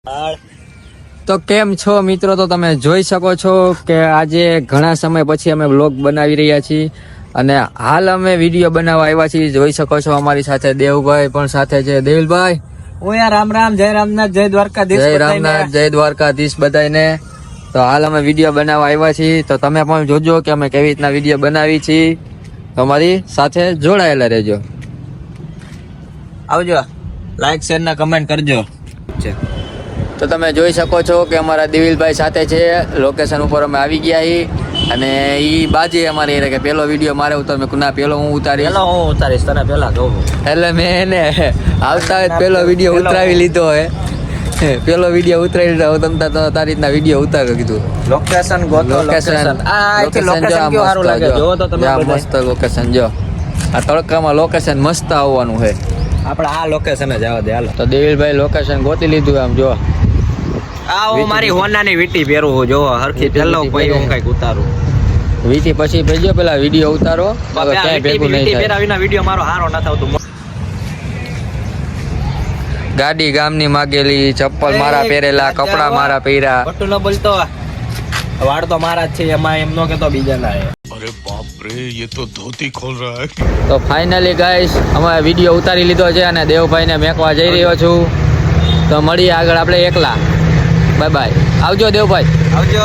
તો કેમ છો મિત્રો? તો તમે જોઈ શકો છો કે આજે ઘણા સમય પછી અમે વ્લોગ બનાવી રહ્યા છીએ અને હાલ અમે વિડીયો બનાવવા આવ્યા છીએ. જોઈ શકો છો અમારી સાથે દેવભાઈ પણ સાથે છે. દેવભાઈ રામ રામ, જય રામનાથ, જય દ્વારકાધીશ, જય રામનાથ, જય દ્વારકાધીશ બધાને. તો હાલ અમે વિડીયો બનાવવા આવ્યા છીએ, તો તમે પણ જોજો કે અમે કેવી રીતના વિડીયો બનાવી છીએ. તમારી સાથે જોડાયેલા રહેજો. આવજો, લાઈક શેર ના કમેન્ટ કરજો. તો તમે જોઈ શકો છો કે અમારા દિવિલભાઈ સાથે છે. લોકેશન ઉપર અમે આવી ગયા છીએ અને ઈ બાજી અમારે કે પેલો વિડીયો મારે ઉતાર. મેં ના, પેલો હું ઉતારીશ. પેલો હું ઉતારીશ, તને પેલા જોઉં. એટલે મેં એને આવતા પેલો વિડીયો ઉતરાવી લીધો હે. પેલો વિડીયો ઉતરાવી લીધો. તમે તારી રીતના વિડીયો ઉતાર્યો કીધું. લોકેશન ગોતો. લોકેશન કેવું સારું લાગે જો તો તમે. મસ્ત લોકેશન જો. આ તડકામાં લોકેશન મસ્ત આવવાનું છે. આપણે આ લોકેશન જ આવવા દે હાલો. તો દેવિલભાઈ લોકેશન ગોતી લીધું. આમ જો આ હું મારી હોનાની વીટી પહેરું જો હરખી પેલો પછી હું કઈક ઉતારું. વીટી પછી ભેજો પેલા વિડીયો ઉતારો. ક્યાંય ભેગું નહીં થાય. પહેરાવીના વિડીયો મારો હારો ન થતો. ગાડી ગામની માગેલી, ચપ્પલ મારા પહેરેલા, કપડા મારા પહેર્યા. ખોટું ન બોલતો. વાળ તો મારા જ છે, એમાં એમ નો કેતો બીજાના હે. अरे बाप रे, ये तो धोती खोल रहा है. તો ફાઇનલી ગાઈસ અમે વિડીયો ઉતારી લીધો છે અને દેવભાઈને મેકવા જઈ રહ્યો છું. તો મળીએ આગળ આપણે એકલા. Bye bye. આવજો દેવભાઈ. આવજો.